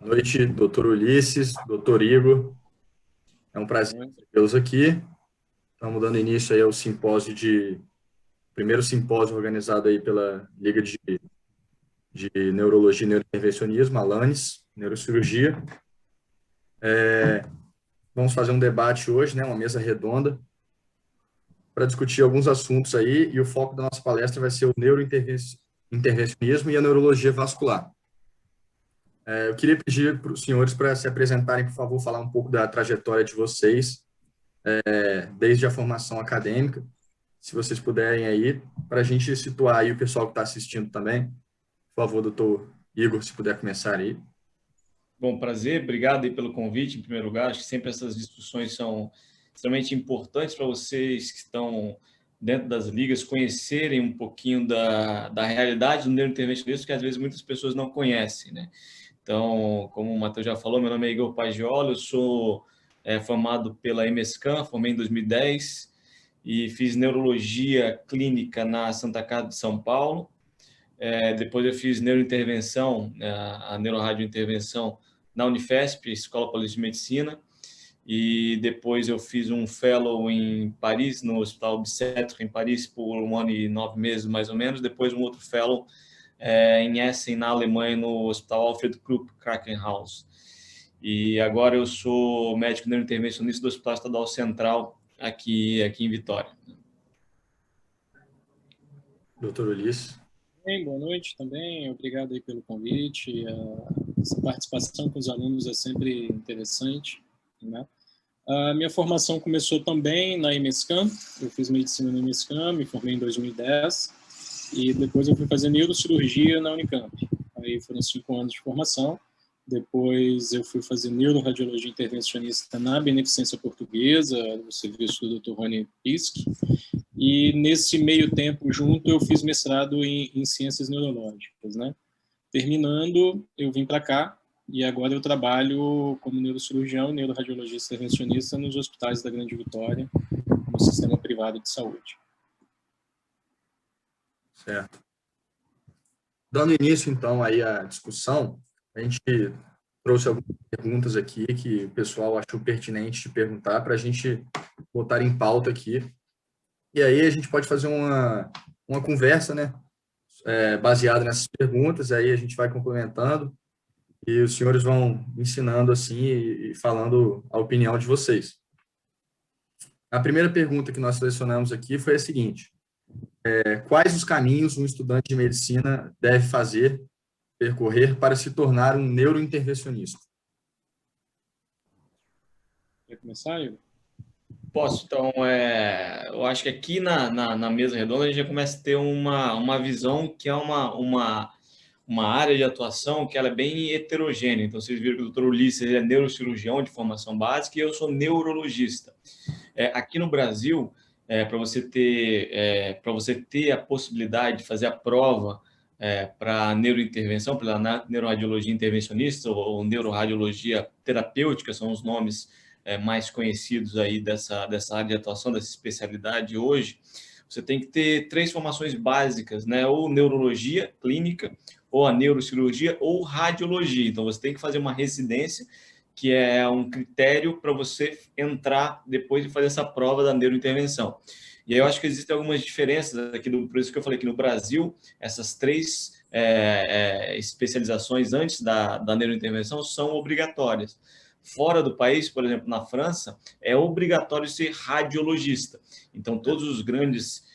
Boa noite, doutor Ulisses, doutor Igor. É um prazer tê-los aqui. Estamos dando início aí ao primeiro simpósio organizado aí pela Liga de Neurologia e Neurointervencionismo, a LANES, Neurocirurgia. Vamos fazer um debate hoje, né, uma mesa redonda, para discutir alguns assuntos aí, e o foco da nossa palestra vai ser o neurointervencionismo e a neurologia vascular. Eu queria pedir para os senhores para se apresentarem, por favor, falar um pouco da trajetória de vocês, desde a formação acadêmica, se vocês puderem aí, para a gente situar aí o pessoal que está assistindo também. Por favor, doutor Igor, se puder começar aí. Bom, prazer, obrigado aí pelo convite, em primeiro lugar. Acho que sempre essas discussões são extremamente importantes para vocês que estão dentro das ligas conhecerem um pouquinho da realidade do neurointervencionismo, que às vezes muitas pessoas não conhecem, né? Então, como o Matheus já falou, meu nome é Igor Pagioli, eu sou formado pela EMESCAM, formei em 2010 e fiz neurologia clínica na Santa Casa de São Paulo. Depois eu fiz neurointervenção, a neuroradiointervenção na Unifesp, Escola Paulista de Medicina, e depois eu fiz um fellow em Paris, no Hospital Obstétrico em Paris, por 1 ano e 9 meses, mais ou menos. Depois um outro fellow em Essen, na Alemanha, no Hospital Alfred Krupp Krankenhaus. E agora eu sou médico neurointervencionista do Hospital Estadual Central, aqui em Vitória. Doutor Ulisses. Bem, boa noite também, obrigado aí pelo convite. Essa participação com os alunos é sempre interessante, né? A minha formação começou também na EMESCAM, eu fiz medicina na EMESCAM, me formei em 2010, e depois eu fui fazer neurocirurgia na Unicamp. Aí foram 5 anos de formação, depois eu fui fazer neuroradiologia intervencionista na Beneficência Portuguesa, no serviço do Dr. Rony Pisk, e nesse meio tempo junto eu fiz mestrado em ciências neurológicas, né? Terminando, eu vim para cá e agora eu trabalho como neurocirurgião, neuroradiologista intervencionista nos hospitais da Grande Vitória, no sistema privado de saúde. Certo. Dando início, então, aí à discussão, a gente trouxe algumas perguntas aqui que o pessoal achou pertinente de perguntar para a gente botar em pauta aqui. E aí a gente pode fazer uma conversa, né, baseada nessas perguntas, aí a gente vai complementando e os senhores vão ensinando assim e falando a opinião de vocês. A primeira pergunta que nós selecionamos aqui foi a seguinte: quais os caminhos um estudante de medicina deve percorrer para se tornar um neurointervencionista? Quer começar, Igor? Posso. Então, eu acho que aqui na mesa redonda a gente já começa a ter uma visão que é uma área de atuação que ela é bem heterogênea. Então, vocês viram que o doutor Ulisses ele é neurocirurgião de formação básica e eu sou neurologista. Aqui no Brasil, para você ter a possibilidade de fazer a prova para neurointervenção, pela neuroradiologia intervencionista ou neuroradiologia terapêutica, são os nomes mais conhecidos aí dessa área de atuação, dessa especialidade hoje, você tem que ter 3 formações básicas, né? Ou neurologia clínica, ou a neurocirurgia, ou radiologia. Então, você tem que fazer uma residência, que é um critério para você entrar depois de fazer essa prova da neurointervenção. E aí eu acho que existem algumas diferenças aqui, por isso que eu falei que no Brasil, essas 3 especializações antes da neurointervenção são obrigatórias. Fora do país, por exemplo, na França, é obrigatório ser radiologista. Então, todos os grandes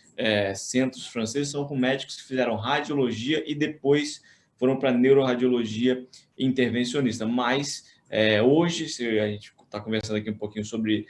centros franceses são com médicos que fizeram radiologia e depois foram para neuroradiologia intervencionista. Mas, hoje, se a gente está conversando aqui um pouquinho sobre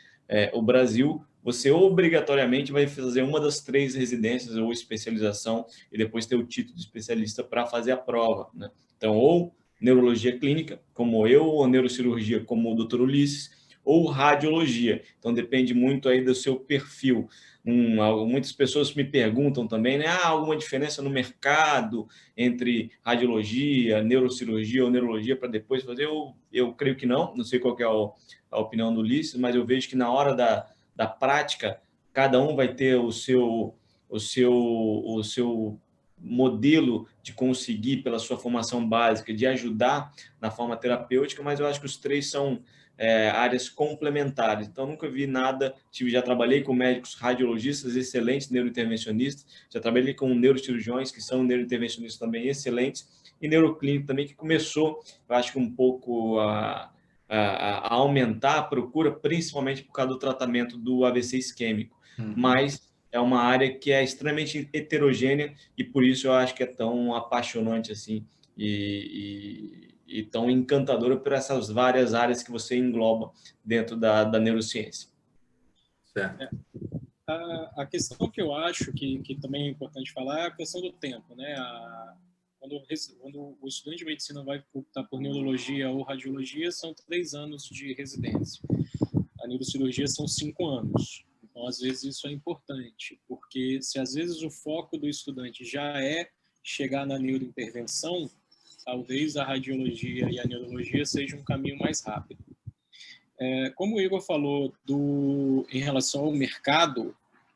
o Brasil, você obrigatoriamente vai fazer uma das 3 residências ou especialização e depois ter o título de especialista para fazer a prova, né? Então, ou neurologia clínica, como eu, ou neurocirurgia, como o Dr. Ulisses, ou radiologia. Então, depende muito aí do seu perfil. Muitas pessoas me perguntam também, né? Alguma diferença no mercado entre radiologia, neurocirurgia ou neurologia para depois fazer? Eu creio que não sei qual que é a opinião do Ulisses, mas eu vejo que na hora da prática, cada um vai ter o seu modelo de conseguir, pela sua formação básica, de ajudar na forma terapêutica, mas eu acho que os três são áreas complementares. Então, nunca vi nada. Já trabalhei com médicos radiologistas excelentes, neurointervencionistas, já trabalhei com neurocirurgiões, que são neurointervencionistas também excelentes, e neuroclínico também, que começou, eu acho que um pouco a aumentar a procura, principalmente por causa do tratamento do AVC isquêmico. Mas é uma área que é extremamente heterogênea e por isso eu acho que é tão apaixonante assim e tão encantadora por essas várias áreas que você engloba dentro da neurociência. Certo. A questão que eu acho que também é importante falar é a questão do tempo, né? Quando o estudante de medicina vai optar por neurologia ou radiologia, são 3 anos de residência. A neurocirurgia são 5 anos. Então, às vezes, isso é importante, porque se às vezes o foco do estudante já é chegar na neurointervenção, talvez a radiologia e a neurologia sejam um caminho mais rápido. Como o Igor falou em relação ao mercado,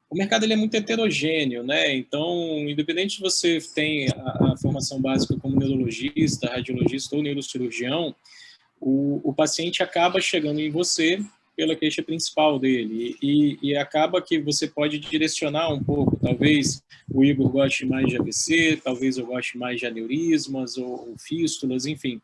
o mercado ele é muito heterogêneo, né? Então, independente se você tem a formação básica como neurologista, radiologista ou neurocirurgião, o paciente acaba chegando em você pela queixa principal dele e acaba que você pode direcionar um pouco. Talvez o Igor goste mais de AVC, talvez eu goste mais de aneurismas ou fístulas, enfim.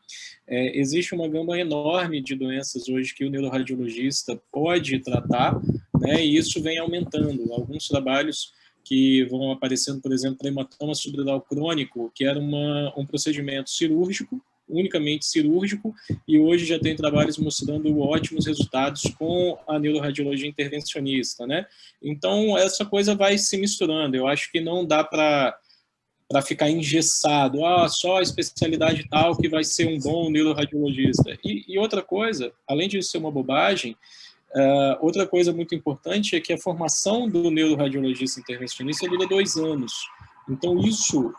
Existe uma gama enorme de doenças hoje que o neuroradiologista pode tratar, né, e isso vem aumentando. Alguns trabalhos que vão aparecendo, por exemplo, para hematoma subdural crônico, que era um procedimento cirúrgico, unicamente cirúrgico, e hoje já tem trabalhos mostrando ótimos resultados com a neuroradiologia intervencionista, né? Então, essa coisa vai se misturando. Eu acho que não dá para ficar engessado, só a especialidade tal que vai ser um bom neuroradiologista. E outra coisa, além de ser uma bobagem, outra coisa muito importante é que a formação do neuroradiologista intervencionista dura 2 anos. Então, isso,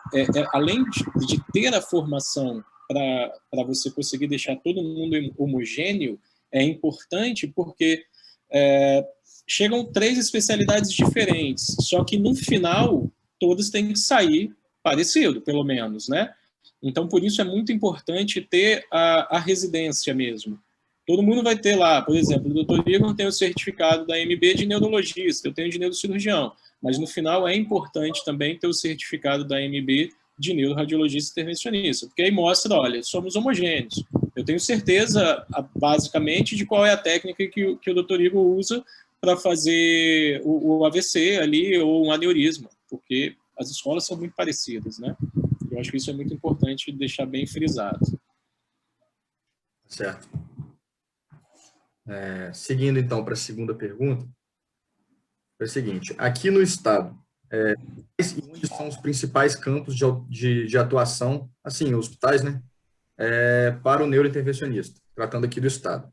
além de ter a formação para você conseguir deixar todo mundo homogêneo, é importante porque chegam 3 especialidades diferentes, só que no final todas têm que sair parecido, pelo menos, né? Então, por isso é muito importante ter a residência mesmo. Todo mundo vai ter lá, por exemplo, o Dr. Igor tem o certificado da MB de neurologista, eu tenho de neurocirurgião, mas no final é importante também ter o certificado da MB de neuroradiologista intervencionista, porque aí mostra, olha, somos homogêneos. Eu tenho certeza, basicamente, de qual é a técnica que o Dr. Igor usa para fazer o AVC ali ou um aneurisma, porque as escolas são muito parecidas, né? Eu acho que isso é muito importante deixar bem frisado. Certo. Seguindo, então, para a segunda pergunta, é o seguinte, aqui no estado, onde são os principais campos de atuação, assim, hospitais, né, para o neurointervencionista, tratando aqui do estado?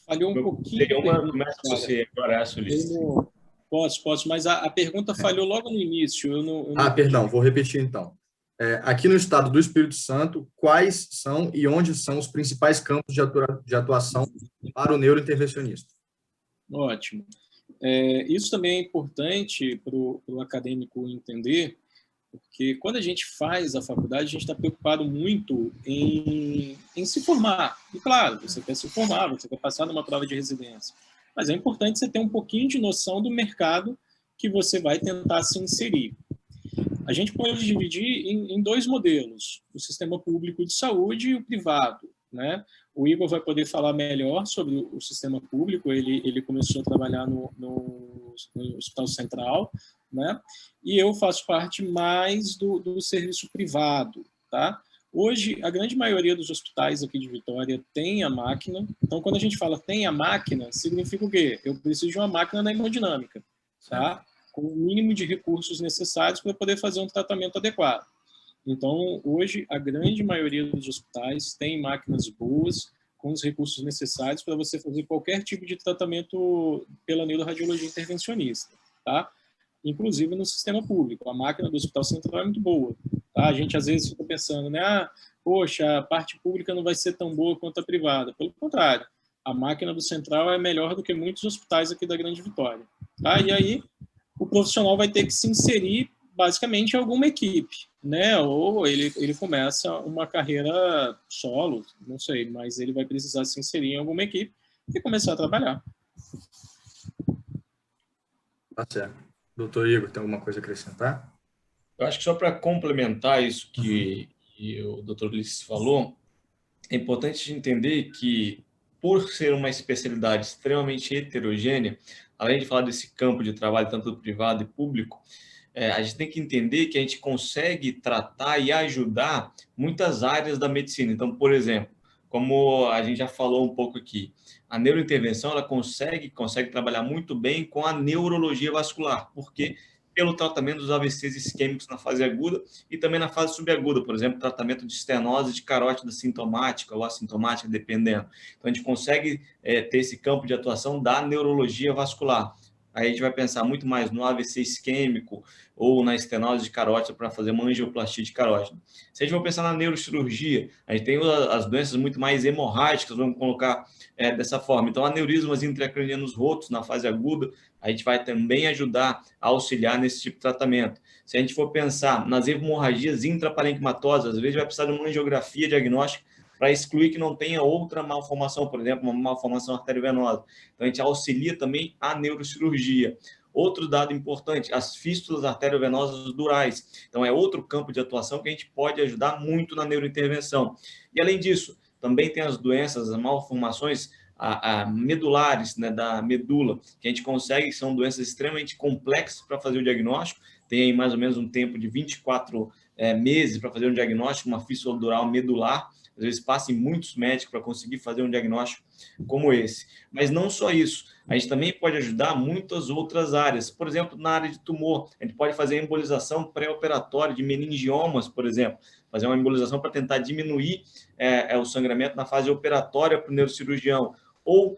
Falhou um pouquinho. Começa você agora, Ulisses. Posso, mas a pergunta falhou logo no início. Perdão, vou repetir então. Aqui no estado do Espírito Santo, quais são e onde são os principais campos de atuação para o neurointervencionista? Ótimo. Isso também é importante para o acadêmico entender, porque quando a gente faz a faculdade, a gente está preocupado muito em se formar. E claro, você quer se formar, você quer passar numa prova de residência. Mas é importante você ter um pouquinho de noção do mercado que você vai tentar se inserir. A gente pode dividir em 2 modelos, o sistema público de saúde e o privado, né? O Igor vai poder falar melhor sobre o sistema público, ele começou a trabalhar no Hospital Central, né? E eu faço parte mais do serviço privado, tá? Hoje, a grande maioria dos hospitais aqui de Vitória tem a máquina. Então, quando a gente fala tem a máquina, significa o quê? Eu preciso de uma máquina na hemodinâmica, tá? Com o mínimo de recursos necessários para poder fazer um tratamento adequado. Então, hoje, a grande maioria dos hospitais tem máquinas boas, com os recursos necessários para você fazer qualquer tipo de tratamento pela neuroradiologia intervencionista, tá? Inclusive no sistema público. A máquina do Hospital Central é muito boa, tá? A gente, às vezes, fica pensando, né? Poxa, a parte pública não vai ser tão boa quanto a privada. Pelo contrário, a máquina do Central é melhor do que muitos hospitais aqui da Grande Vitória, tá? E aí, o profissional vai ter que se inserir basicamente alguma equipe, né? Ou ele começa uma carreira solo, não sei, mas ele vai precisar se inserir em alguma equipe e começar a trabalhar. Tá certo. Doutor Igor, tem alguma coisa a acrescentar? Eu acho que só para complementar isso que o Dr. Ulisses falou, é importante entender que, por ser uma especialidade extremamente heterogênea, além de falar desse campo de trabalho tanto privado e público, a gente tem que entender que a gente consegue tratar e ajudar muitas áreas da medicina. Então, por exemplo, como a gente já falou um pouco aqui, a neurointervenção ela consegue trabalhar muito bem com a neurologia vascular, porque pelo tratamento dos AVCs isquêmicos na fase aguda e também na fase subaguda, por exemplo, tratamento de estenose de carótida sintomática ou assintomática, dependendo. Então, a gente consegue ter esse campo de atuação da neurologia vascular. Aí a gente vai pensar muito mais no AVC isquêmico ou na estenose de carótida para fazer uma angioplastia de carótida. Se a gente for pensar na neurocirurgia, a gente tem as doenças muito mais hemorrágicas, vamos colocar dessa forma. Então, aneurismas intracranianos rotos na fase aguda, a gente vai também ajudar a auxiliar nesse tipo de tratamento. Se a gente for pensar nas hemorragias intraparenquimatosas, às vezes vai precisar de uma angiografia diagnóstica para excluir que não tenha outra malformação, por exemplo, uma malformação arteriovenosa. Então, a gente auxilia também a neurocirurgia. Outro dado importante, as fístulas arteriovenosas durais. Então, é outro campo de atuação que a gente pode ajudar muito na neurointervenção. E, além disso, também tem as doenças, as malformações medulares, né, da medula, que a gente consegue, que são doenças extremamente complexas para fazer o diagnóstico. Tem aí mais ou menos um tempo de 24 meses para fazer um diagnóstico, uma fístula dural medular. Às vezes passam muitos médicos para conseguir fazer um diagnóstico como esse. Mas não só isso, a gente também pode ajudar muitas outras áreas. Por exemplo, na área de tumor, a gente pode fazer embolização pré-operatória de meningiomas, por exemplo, fazer uma embolização para tentar diminuir o sangramento na fase operatória para o neurocirurgião. Ou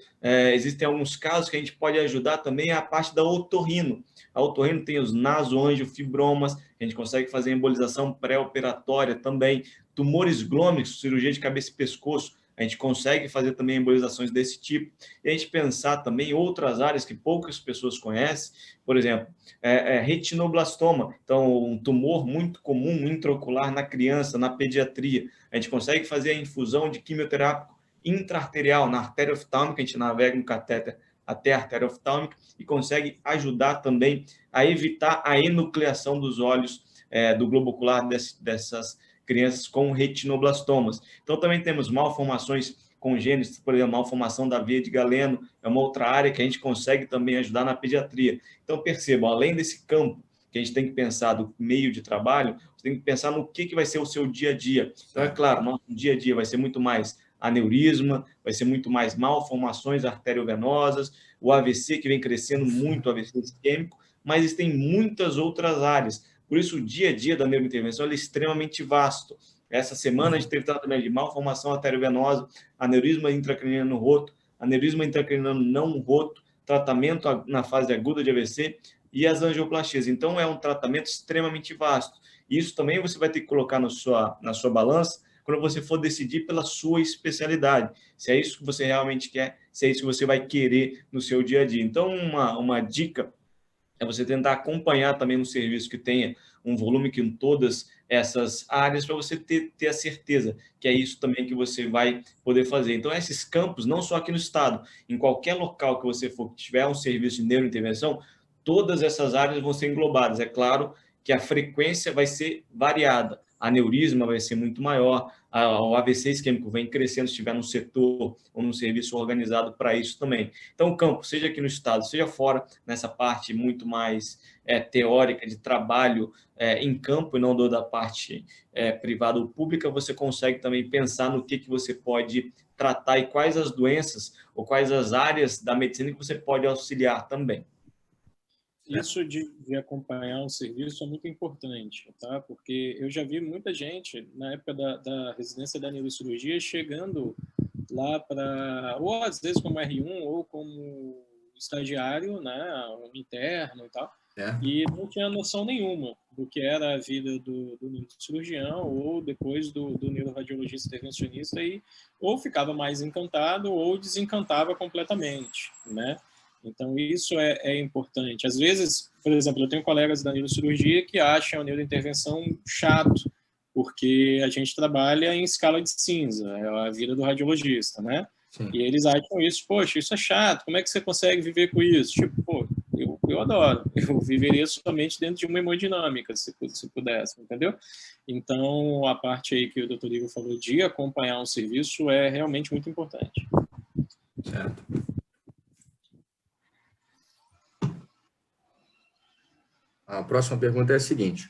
existem alguns casos que a gente pode ajudar também a parte da otorrino. A otorrino tem os nasoangiofibromas, a gente consegue fazer embolização pré-operatória também. Tumores glômicos, cirurgia de cabeça e pescoço, a gente consegue fazer também embolizações desse tipo. E a gente pensar também em outras áreas que poucas pessoas conhecem, por exemplo, retinoblastoma, então um tumor muito comum intraocular na criança, na pediatria. A gente consegue fazer a infusão de quimioterápico intraarterial, na artéria oftálmica, a gente navega um catéter até a artéria oftálmica e consegue ajudar também a evitar a enucleação dos olhos do globo ocular dessas crianças com retinoblastomas. Então, também temos malformações congênitas, por exemplo, malformação da veia de Galeno, é uma outra área que a gente consegue também ajudar na pediatria. Então, percebam, além desse campo que a gente tem que pensar do meio de trabalho, você tem que pensar no que vai ser o seu dia a dia. Então, é claro, nosso dia a dia vai ser muito mais aneurisma, vai ser muito mais malformações arteriovenosas, o AVC que vem crescendo muito, o AVC isquêmico, mas existem muitas outras áreas. Por isso, o dia a dia da neurointervenção é extremamente vasto. Essa semana a gente teve tratamento de malformação arteriovenosa, aneurisma intracraniano roto, aneurisma intracraniano não roto, tratamento na fase aguda de AVC e as angioplastias. Então, é um tratamento extremamente vasto. Isso também você vai ter que colocar na sua balança quando você for decidir pela sua especialidade, se é isso que você realmente quer, se é isso que você vai querer no seu dia a dia. Então, uma dica é você tentar acompanhar também um serviço que tenha um volume que em todas essas áreas, para você ter a certeza que é isso também que você vai poder fazer. Então, esses campos, não só aqui no estado, em qualquer local que você for, que tiver um serviço de neurointervenção, todas essas áreas vão ser englobadas. É claro que a frequência vai ser variada, a aneurisma vai ser muito maior, o AVC isquêmico vem crescendo se estiver num setor ou num serviço organizado para isso também. Então, o campo, seja aqui no estado, seja fora, nessa parte muito mais teórica de trabalho em campo e não da parte privada ou pública, você consegue também pensar no que você pode tratar e quais as doenças ou quais as áreas da medicina que você pode auxiliar também. Isso de acompanhar o serviço é muito importante, tá? Porque eu já vi muita gente, na época da residência da neurocirurgia, chegando lá para, ou às vezes como R1, ou como estagiário, né? Um interno e tal, e não tinha noção nenhuma do que era a vida do neurocirurgião, ou depois do neuroradiologista intervencionista, e ou ficava mais encantado, ou desencantava completamente, né? Então, isso é importante. Às vezes, por exemplo, eu tenho colegas da neurocirurgia que acham a neurointervenção chato, porque a gente trabalha em escala de cinza, é a vida do radiologista, né? Sim. E eles acham isso, poxa, isso é chato, como é que você consegue viver com isso? Tipo, pô, eu adoro, eu viveria somente dentro de uma hemodinâmica, se pudesse, entendeu? Então, a parte aí que o Dr. Igor falou de acompanhar um serviço é realmente muito importante. Certo. A próxima pergunta é a seguinte: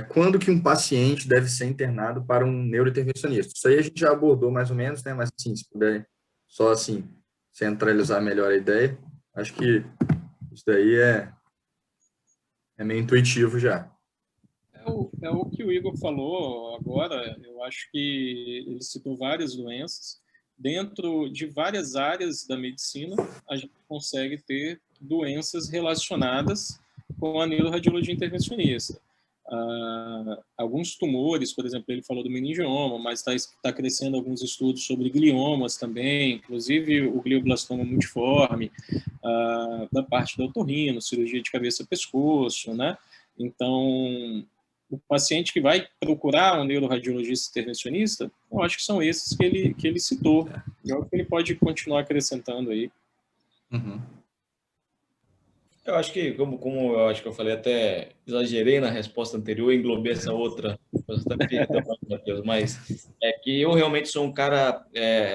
quando que um paciente deve ser internado para um neurointervencionista? Isso aí a gente já abordou mais ou menos, né? Mas assim, se puder só assim centralizar melhor a ideia, acho que isso daí é meio intuitivo já. É o que o Igor falou agora. Eu acho que ele citou várias doenças. Dentro de várias áreas da medicina, a gente consegue ter doenças relacionadas com a neuroradiologia intervencionista. Alguns tumores, por exemplo, ele falou do meningioma, mas está crescendo alguns estudos sobre gliomas também, inclusive o glioblastoma multiforme, da parte do otorrino, cirurgia de cabeça-pescoço, né? Então, o paciente que vai procurar um neuroradiologista intervencionista, eu acho que são esses que ele citou. É o que ele pode continuar acrescentando aí. Uhum. Eu acho que, como eu acho que eu falei, até exagerei na resposta anterior, englobei essa outra, perdão, Matheus, mas é que eu realmente sou um cara,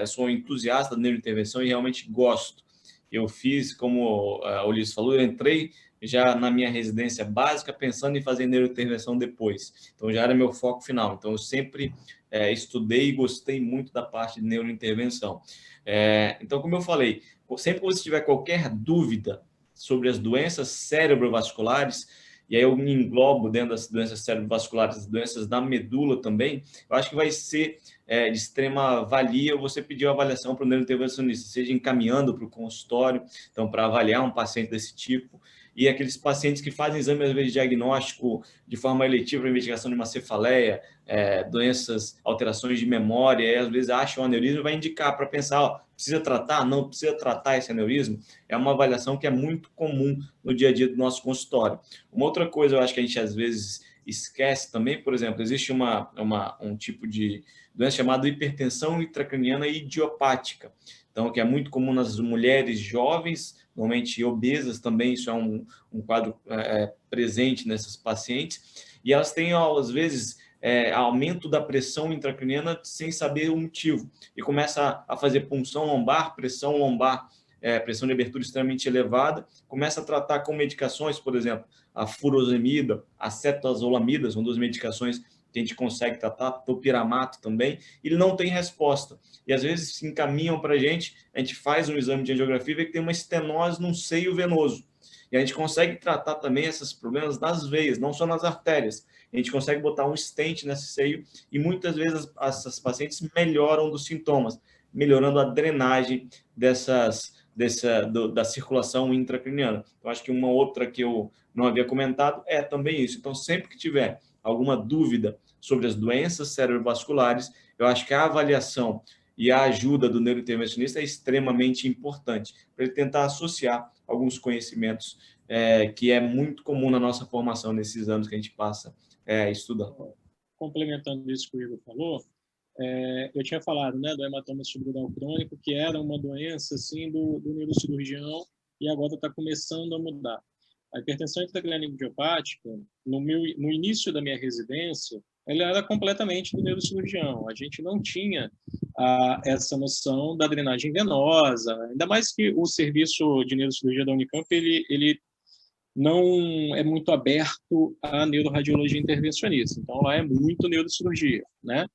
sou um entusiasta da neurointervenção e realmente gosto. Eu fiz, como o Ulisses falou, eu entrei já na minha residência básica pensando em fazer neurointervenção depois. Então, já era meu foco final. Então, eu sempre estudei e gostei muito da parte de neurointervenção. Então, como eu falei, sempre que você tiver qualquer dúvida sobre as doenças cerebrovasculares, e aí eu me englobo dentro das doenças cerebrovasculares, as doenças da medula também, eu acho que vai ser de extrema valia você pedir uma avaliação para o neurointervencionista, seja encaminhando para o consultório, então para avaliar um paciente desse tipo, e aqueles pacientes que fazem exame, às vezes, diagnóstico de forma eletiva para investigação de uma cefaleia, doenças, alterações de memória, e às vezes acham um aneurisma, vai indicar para pensar, ó, precisa tratar? Não precisa tratar esse aneurisma? É uma avaliação que é muito comum no dia a dia do nosso consultório. Uma outra coisa, eu acho que a gente às vezes esquece também, por exemplo, existe um tipo de doença chamada hipertensão intracraniana idiopática, então, que é muito comum nas mulheres jovens, normalmente obesas também, isso é um quadro presente nessas pacientes, e elas têm, às vezes, aumento da pressão intracraniana sem saber o motivo, e começa a fazer punção lombar, pressão de abertura extremamente elevada, começa a tratar com medicações, por exemplo, a furosemida, a cetazolamida, são duas medicações que a gente consegue tratar, topiramato também, e ele não tem resposta. E às vezes se encaminham para a gente faz um exame de angiografia e vê que tem uma estenose num seio venoso. E a gente consegue tratar também esses problemas nas veias, não só nas artérias. A gente consegue botar um stent nesse seio e muitas vezes essas pacientes melhoram dos sintomas, melhorando a drenagem da circulação intracraniana. Então, acho que uma outra que eu não havia comentado é também isso. Então, sempre que tiver alguma dúvida sobre as doenças cerebrovasculares, eu acho que a avaliação e a ajuda do neurointervencionista é extremamente importante para ele tentar associar alguns conhecimentos que é muito comum na nossa formação nesses anos que a gente passa estudando. Complementando isso que o Igor falou, eu tinha falado, né, do hematoma subdural crônico, que era uma doença assim do neurocirurgião e agora está começando a mudar. A hipertensão intracraniana idiopática, no início da minha residência, ela era completamente do neurocirurgião. A gente não tinha essa noção da drenagem venosa, ainda mais que o serviço de neurocirurgia da Unicamp, ele não é muito aberto à neuroradiologia intervencionista. Então, lá é muito neurocirurgia, né?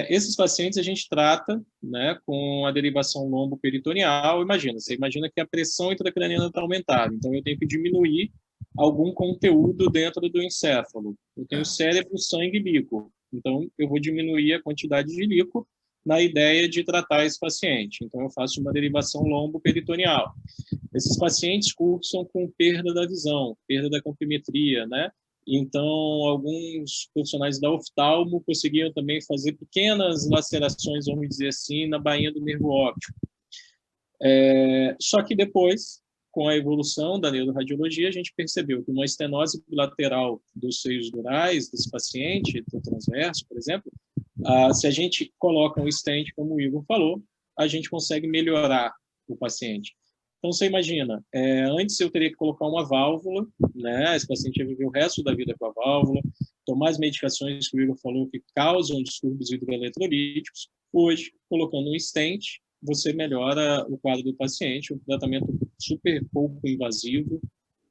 Esses pacientes a gente trata, né, com a derivação lombo-peritoneal. Você imagina que a pressão intracraniana está aumentada, então eu tenho que diminuir algum conteúdo dentro do encéfalo. Eu tenho cérebro, sangue e líquido, então eu vou diminuir a quantidade de líquido na ideia de tratar esse paciente. Então eu faço uma derivação lombo-peritoneal. Esses pacientes cursam com perda da visão, perda da comprimetria, né? Então, alguns profissionais da oftalmo conseguiam também fazer pequenas lacerações, vamos dizer assim, na bainha do nervo óptico. Só que depois com a evolução da neuroradiologia, a gente percebeu que uma estenose bilateral dos seios durais desse paciente, do transverso, por exemplo, se a gente coloca um stent, como o Igor falou, a gente consegue melhorar o paciente. Então, você imagina, antes eu teria que colocar uma válvula, né? Esse paciente ia viver o resto da vida com a válvula, tomar as medicações que o Igor falou que causam distúrbios hidroeletrolíticos. Hoje, colocando um stent, você melhora o quadro do paciente, um tratamento super pouco invasivo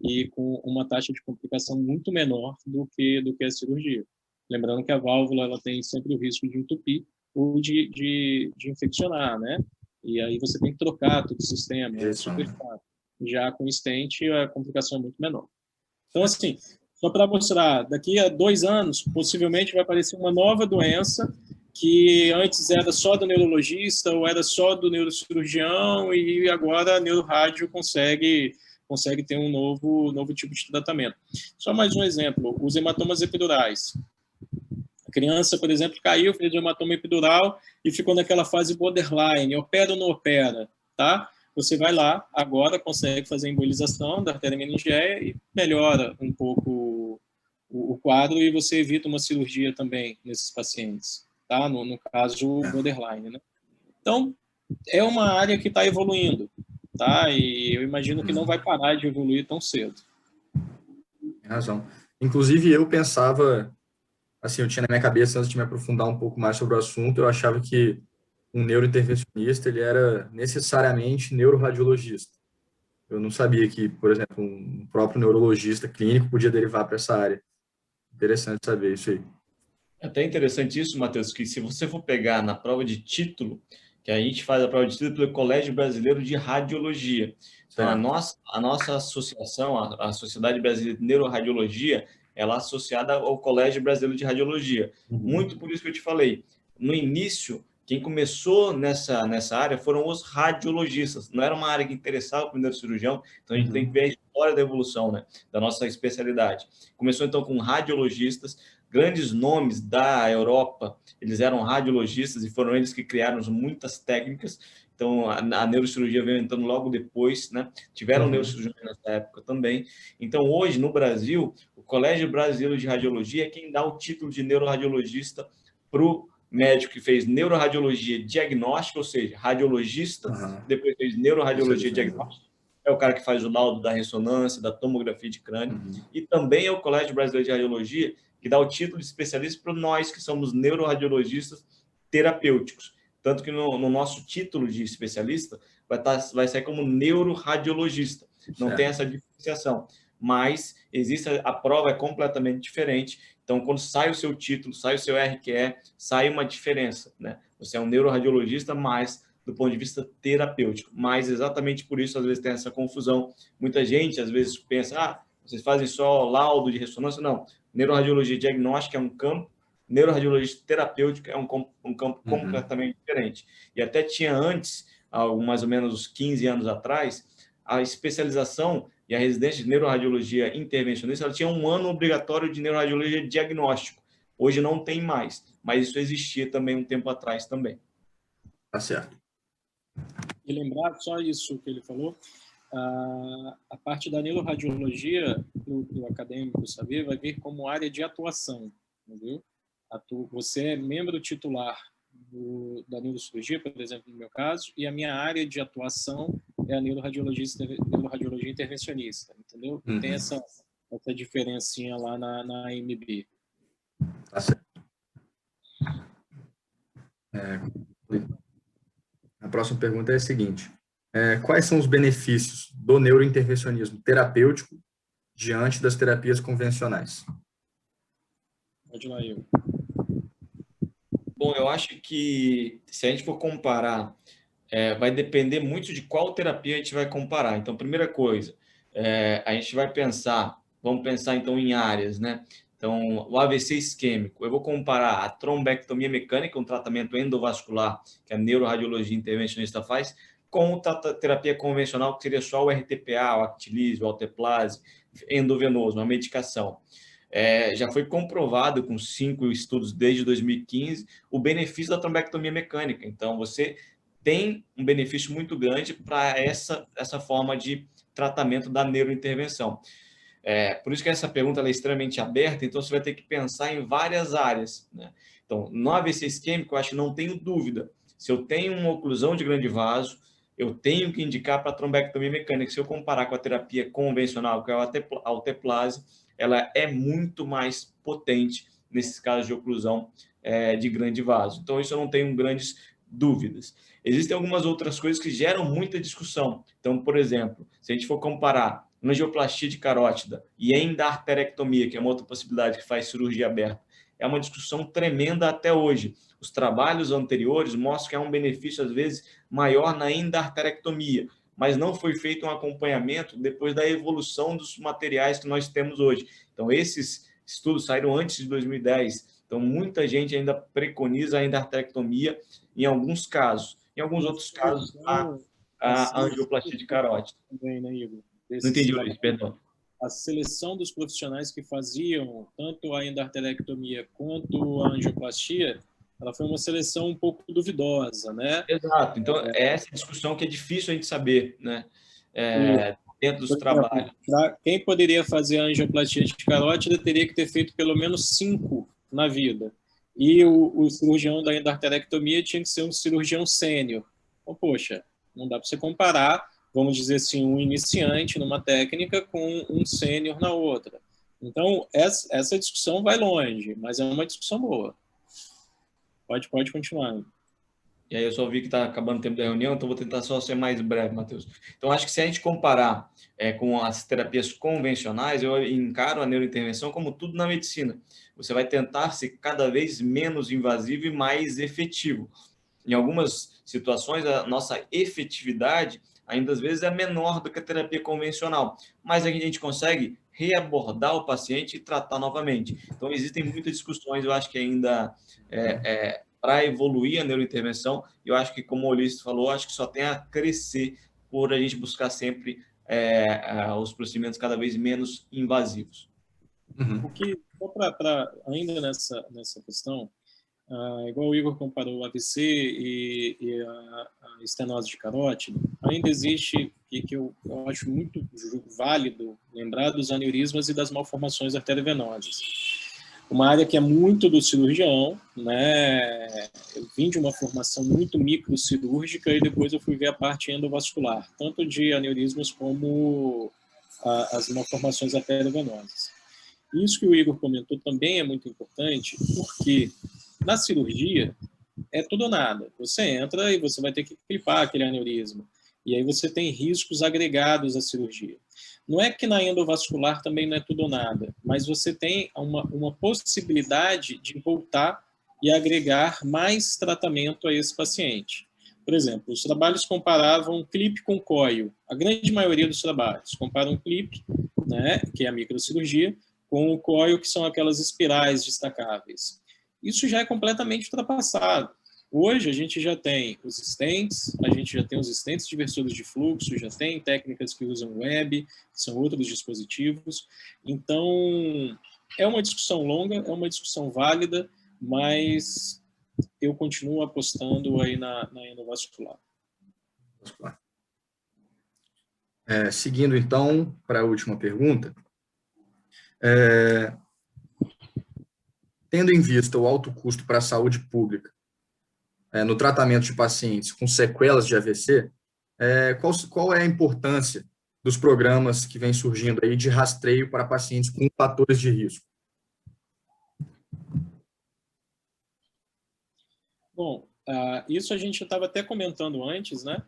e com uma taxa de complicação muito menor do que a cirurgia. Lembrando que a válvula ela tem sempre o risco de entupir ou de infeccionar, né? E aí você tem que trocar todo o sistema, é super fácil. Já com stent, a complicação é muito menor. Então, assim, só para mostrar, daqui a 2 anos, possivelmente vai aparecer uma nova doença que antes era só do neurologista ou era só do neurocirurgião e agora a neurorádio consegue ter um novo tipo de tratamento. Só mais um exemplo, os hematomas epidurais. A criança, por exemplo, caiu, fez um hematoma epidural e ficou naquela fase borderline, opera ou não opera, tá? Você vai lá, agora consegue fazer a embolização da artéria meningeia e melhora um pouco o quadro e você evita uma cirurgia também nesses pacientes, tá? No caso, borderline, né? Então, é uma área que está evoluindo, tá? E eu imagino que não vai parar de evoluir tão cedo. Tem razão. Inclusive, eu pensava, assim, eu tinha na minha cabeça, antes de me aprofundar um pouco mais sobre o assunto, eu achava que um neurointervencionista, ele era necessariamente neuroradiologista. Eu não sabia que, por exemplo, um próprio neurologista clínico podia derivar para essa área. Interessante saber isso aí. É até interessante isso, Matheus, que se você for pegar na prova de título, que a gente faz a prova de título pelo Colégio Brasileiro de Radiologia. Então, a nossa associação, a Sociedade Brasileira de Neuroradiologia, ela é associada ao Colégio Brasileiro de Radiologia. Muito por isso que eu te falei. No início, quem começou nessa área foram os radiologistas. Não era uma área que interessava o primeiro cirurgião, então a gente tem que ver a história da evolução, né, da nossa especialidade. Começou, então, com radiologistas, grandes nomes da Europa, eles eram radiologistas e foram eles que criaram muitas técnicas. Então, a neurocirurgia veio entrando logo depois, né? Tiveram neurocirurgiões nessa época também. Então, hoje, no Brasil, o Colégio Brasileiro de Radiologia é quem dá o título de neuroradiologista para o médico que fez neuroradiologia diagnóstica, ou seja, radiologista, depois fez neuroradiologia diagnóstica. É o cara que faz o laudo da ressonância, da tomografia de crânio. E também é o Colégio Brasileiro de Radiologia que dá o título de especialista para nós, que somos neuroradiologistas terapêuticos. Tanto que no nosso título de especialista vai sair como neuroradiologista. Não tem essa diferenciação. Mas existe a prova é completamente diferente. Então, quando sai o seu título, sai o seu RQE, sai uma diferença, né? Você é um neuroradiologista, mas do ponto de vista terapêutico. Mas exatamente por isso, às vezes, tem essa confusão. Muita gente, às vezes, pensa, vocês fazem só laudo de ressonância? Não. Neuroradiologia diagnóstica é um campo, neuroradiologia terapêutica é um campo completamente diferente. E até tinha antes, mais ou menos uns 15 anos atrás, a especialização e a residência de neuroradiologia intervencionista, ela tinha 1 ano obrigatório de neuroradiologia diagnóstico. Hoje não tem mais, mas isso existia também um tempo atrás também. Tá certo. E lembrar só isso que ele falou, a parte da neuroradiologia, do acadêmico saber, vai vir como área de atuação, entendeu? Você é membro titular da neurocirurgia, por exemplo, no meu caso, e a minha área de atuação é a neuroradiologia intervencionista, entendeu? Tem essa diferencinha lá na AMB. Tá certo. A próxima pergunta é a seguinte. Quais são os benefícios do neurointervencionismo terapêutico diante das terapias convencionais? Pode ir lá, eu. Bom, eu acho que se a gente for comparar, vai depender muito de qual terapia a gente vai comparar. Então, primeira coisa, a gente vai vamos pensar então em áreas, né? Então, o AVC isquêmico, eu vou comparar a trombectomia mecânica, um tratamento endovascular que a neuroradiologia intervencionista faz, com a terapia convencional, que seria só o RTPA, o Actilise, o Alteplase, endovenoso, uma medicação. Já foi comprovado com 5 estudos desde 2015 o benefício da trombectomia mecânica. Então, você tem um benefício muito grande para essa forma de tratamento da neurointervenção. Por isso que essa pergunta ela é extremamente aberta, então você vai ter que pensar em várias áreas, né? Então, no AVC isquêmico, eu acho que não tenho dúvida. Se eu tenho uma oclusão de grande vaso, eu tenho que indicar para trombectomia mecânica. Se eu comparar com a terapia convencional, que é a alteplase, ela é muito mais potente nesses casos de oclusão de grande vaso. Então, isso eu não tenho grandes dúvidas. Existem algumas outras coisas que geram muita discussão. Então, por exemplo, se a gente for comparar angioplastia de carótida e endarterectomia, que é uma outra possibilidade que faz cirurgia aberta, é uma discussão tremenda até hoje. Os trabalhos anteriores mostram que há um benefício, às vezes, maior na endarterectomia, mas não foi feito um acompanhamento depois da evolução dos materiais que nós temos hoje. Então, esses estudos saíram antes de 2010. Então, muita gente ainda preconiza a endarterectomia em alguns casos. Em alguns outros casos, a angioplastia de carótida. Também, né, Igor? Não entendi, Luiz, perdão. A seleção dos profissionais que faziam tanto a endarterectomia quanto a angioplastia, ela foi uma seleção um pouco duvidosa, né? Exato. Então, é essa discussão que é difícil a gente saber, né? Dentro dos trabalhos. Quem poderia fazer a angioplastia de carótida teria que ter feito pelo menos 5 na vida. E o cirurgião da endarterectomia tinha que ser um cirurgião sênior. Então, poxa, não dá para você comparar, vamos dizer assim, um iniciante numa técnica com um sênior na outra. Então, essa discussão vai longe, mas é uma discussão boa. Pode continuar. E aí eu só vi que está acabando o tempo da reunião, então vou tentar só ser mais breve, Matheus. Então, acho que se a gente comparar com as terapias convencionais, eu encaro a neurointervenção como tudo na medicina. Você vai tentar ser cada vez menos invasivo e mais efetivo. Em algumas situações, a nossa efetividade ainda às vezes é menor do que a terapia convencional, mas aqui a gente consegue reabordar o paciente e tratar novamente. Então, existem muitas discussões, eu acho que ainda para evoluir a neurointervenção, eu acho que, como o Ulisses falou, acho que só tem a crescer por a gente buscar sempre os procedimentos cada vez menos invasivos. O que, ainda nessa questão, igual o Igor comparou o AVC e a estenose de carótida, ainda existe, que eu acho muito válido lembrar dos aneurismas e das malformações arteriovenosas. Uma área que é muito do cirurgião, né? Eu vim de uma formação muito microcirúrgica e depois eu fui ver a parte endovascular, tanto de aneurismas como as malformações arteriovenosas. Isso que o Igor comentou também é muito importante, porque na cirurgia é tudo ou nada. Você entra e você vai ter que clipar aquele aneurisma. E aí você tem riscos agregados à cirurgia. Não é que na endovascular também não é tudo ou nada, mas você tem uma possibilidade de voltar e agregar mais tratamento a esse paciente. Por exemplo, os trabalhos comparavam clip com coil. A grande maioria dos trabalhos comparam clip, né, que é a microcirurgia, com o coil, que são aquelas espirais destacáveis. Isso já é completamente ultrapassado. Hoje a gente já tem os stents, diversores de fluxo, já tem técnicas que usam web, que são outros dispositivos. Então, é uma discussão longa, é uma discussão válida, mas eu continuo apostando aí na endovascular. Seguindo, então, para a última pergunta. Tendo em vista o alto custo para a saúde pública no tratamento de pacientes com sequelas de AVC, qual é a importância dos programas que vêm surgindo aí de rastreio para pacientes com fatores de risco? Bom, isso a gente estava até comentando antes, né?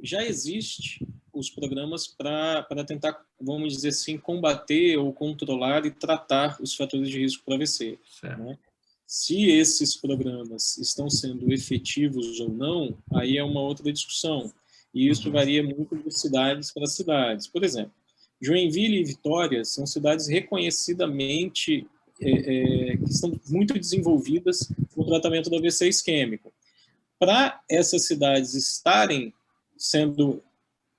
Já existe os programas para tentar, vamos dizer assim, combater ou controlar e tratar os fatores de risco para AVC. Né? Se esses programas estão sendo efetivos ou não, aí é uma outra discussão. E isso varia muito de cidades para cidades. Por exemplo, Joinville e Vitória são cidades reconhecidamente que estão muito desenvolvidas no tratamento do AVC isquêmico. Para essas cidades estarem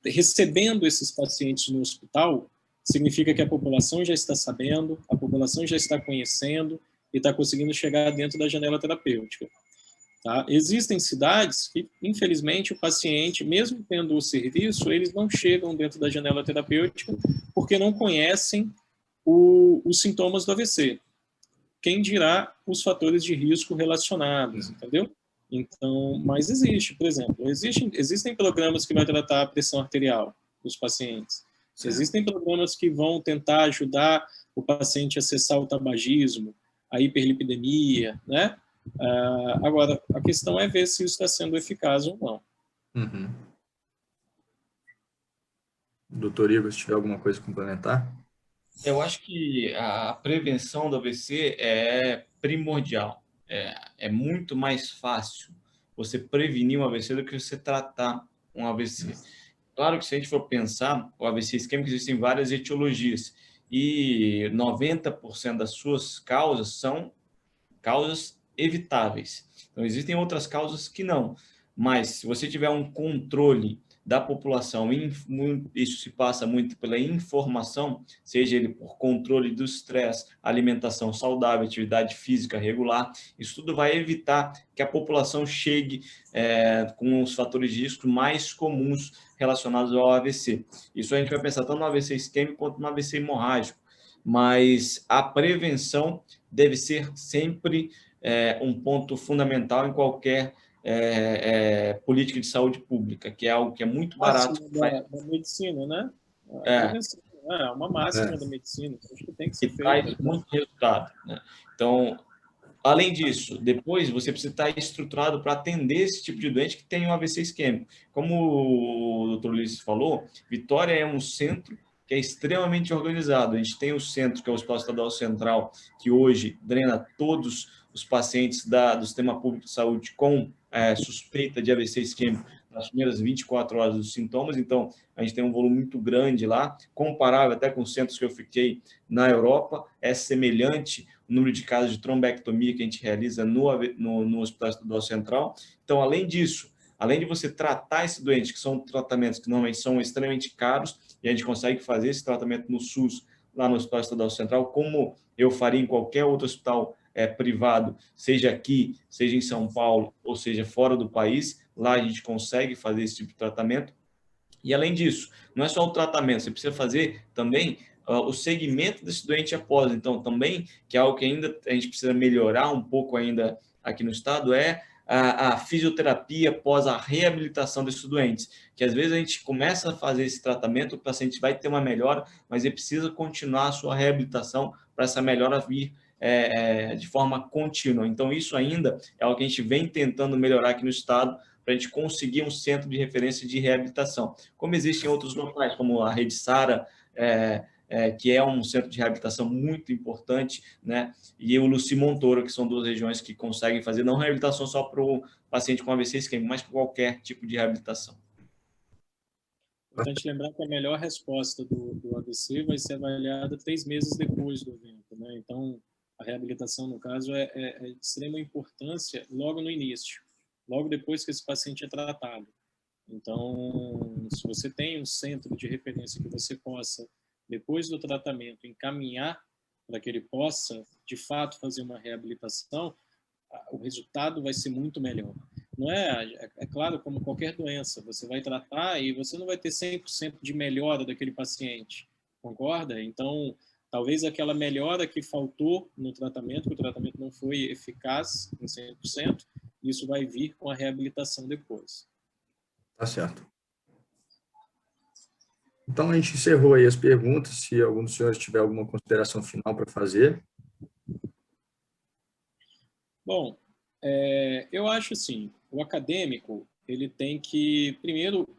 recebendo esses pacientes no hospital, significa que a população já está sabendo, a população já está conhecendo e está conseguindo chegar dentro da janela terapêutica. Tá? Existem cidades que, infelizmente, o paciente, mesmo tendo o serviço, eles não chegam dentro da janela terapêutica porque não conhecem os sintomas do AVC. Quem dirá os fatores de risco relacionados, entendeu? Então, mas existe, por exemplo, existem programas que vão tratar a pressão arterial dos pacientes. Certo. Existem programas que vão tentar ajudar o paciente a cessar o tabagismo, a hiperlipidemia, né? Agora, a questão é ver se isso está sendo eficaz ou não. Uhum. Doutor Igor, se tiver alguma coisa a complementar? Eu acho que a prevenção do AVC é primordial. É muito mais fácil você prevenir um AVC do que você tratar um AVC. Claro que se a gente for pensar, o AVC isquêmico existem várias etiologias e 90% das suas causas são causas evitáveis. Então, existem outras causas que não, mas se você tiver um controle da população, isso se passa muito pela informação, seja ele por controle do estresse, alimentação saudável, atividade física regular, isso tudo vai evitar que a população chegue com os fatores de risco mais comuns relacionados ao AVC. Isso a gente vai pensar tanto no AVC isquêmico quanto no AVC hemorrágico, mas a prevenção deve ser sempre um ponto fundamental em qualquer política de saúde pública, que é algo que é muito barato. Da medicina, né? É uma máxima da medicina, acho que tem que ser feito. Traz muito resultado, né? Então, além disso, depois você precisa estar estruturado para atender esse tipo de doente que tem um AVC isquêmico. Como o Dr. Ulisses falou, Vitória é um centro que é extremamente organizado. A gente tem o centro, que é o Hospital Estadual Central, que hoje drena todos os pacientes do sistema público de saúde com suspeita de AVC isquêmico nas primeiras 24 horas dos sintomas. Então, a gente tem um volume muito grande lá, comparável até com os centros que eu fiquei na Europa. É semelhante o número de casos de trombectomia que a gente realiza no Hospital Estadual Central. Então, além disso, além de você tratar esse doente, que são tratamentos que normalmente são extremamente caros, e a gente consegue fazer esse tratamento no SUS, lá no Hospital Estadual Central, como eu faria em qualquer outro hospital privado, seja aqui, seja em São Paulo, ou seja fora do país, lá a gente consegue fazer esse tipo de tratamento. E além disso, não é só o tratamento, você precisa fazer também o segmento desse doente após. Então, também, que é algo que ainda a gente precisa melhorar um pouco ainda aqui no estado, é a fisioterapia após a reabilitação desses doentes, que às vezes a gente começa a fazer esse tratamento, o paciente vai ter uma melhora, mas ele precisa continuar a sua reabilitação para essa melhora vir de forma contínua. Então, isso ainda é o que a gente vem tentando melhorar aqui no estado, para a gente conseguir um centro de referência de reabilitação. Como existem outros locais, como a Rede Sara, que é um centro de reabilitação muito importante, né? E o Luci Montoro, que são duas regiões que conseguem fazer não reabilitação só para o paciente com AVC isquêmico, mas para qualquer tipo de reabilitação. Importante lembrar que a melhor resposta do AVC vai ser avaliada 3 meses depois do evento, né? Então, a reabilitação, no caso, é de extrema importância logo no início, logo depois que esse paciente é tratado. Então, se você tem um centro de referência que você possa, depois do tratamento, encaminhar para que ele possa, de fato, fazer uma reabilitação, o resultado vai ser muito melhor. Não é claro, como qualquer doença, você vai tratar e você não vai ter 100% de melhora daquele paciente, concorda? Então, talvez aquela melhora que faltou no tratamento, que o tratamento não foi eficaz em 100%, isso vai vir com a reabilitação depois. Tá certo. Então, a gente encerrou aí as perguntas. Se algum dos senhores tiver alguma consideração final para fazer. Bom, eu acho assim, o acadêmico, ele tem que, primeiro,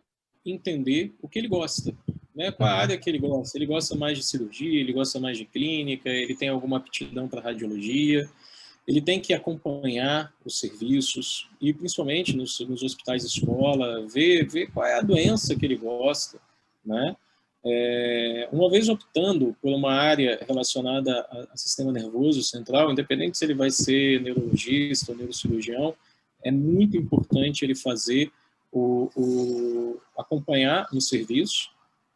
entender o que ele gosta, né? Qual a área que ele gosta. Ele gosta mais de cirurgia, ele gosta mais de clínica, ele tem alguma aptidão para radiologia. Ele tem que acompanhar os serviços e, principalmente, nos hospitais de escola, ver qual é a doença que ele gosta, né? Uma vez optando por uma área relacionada ao sistema nervoso central, independente se ele vai ser neurologista ou neurocirurgião, é muito importante ele fazer acompanhar no serviço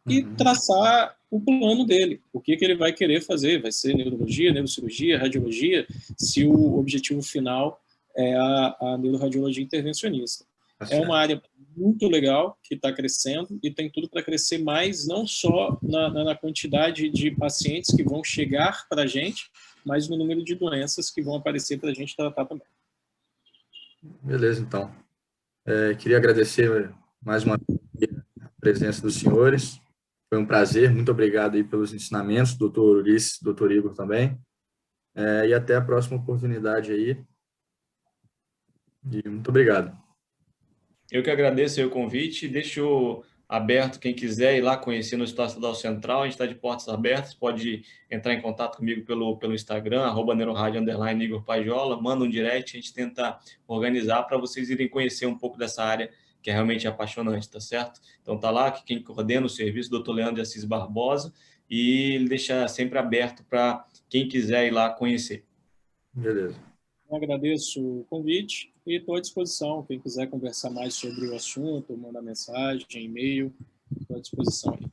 e traçar o plano dele, o que ele vai querer fazer, vai ser neurologia, neurocirurgia, radiologia, se o objetivo final é a neuroradiologia intervencionista. É uma área muito legal, que está crescendo e tem tudo para crescer mais, não só na quantidade de pacientes que vão chegar para a gente, mas no número de doenças que vão aparecer para a gente tratar também. Beleza, então. Queria agradecer mais uma vez a presença dos senhores. Foi um prazer. Muito obrigado aí pelos ensinamentos, doutor Ulisses, doutor Igor também. E até a próxima oportunidade aí. E muito obrigado. Eu que agradeço aí o convite. Deixo aberto quem quiser ir lá conhecer no Hospital Estadual Central. A gente está de portas abertas. Pode entrar em contato comigo pelo Instagram, @neuroradio_Igor Pajola. Manda um direct. A gente tenta organizar para vocês irem conhecer um pouco dessa área que é realmente apaixonante, tá certo? Então tá lá que quem coordena o serviço, doutor Leandro de Assis Barbosa, e ele deixa sempre aberto para quem quiser ir lá conhecer. Beleza. Eu agradeço o convite e estou à disposição. Quem quiser conversar mais sobre o assunto, manda mensagem, e-mail, estou à disposição aí.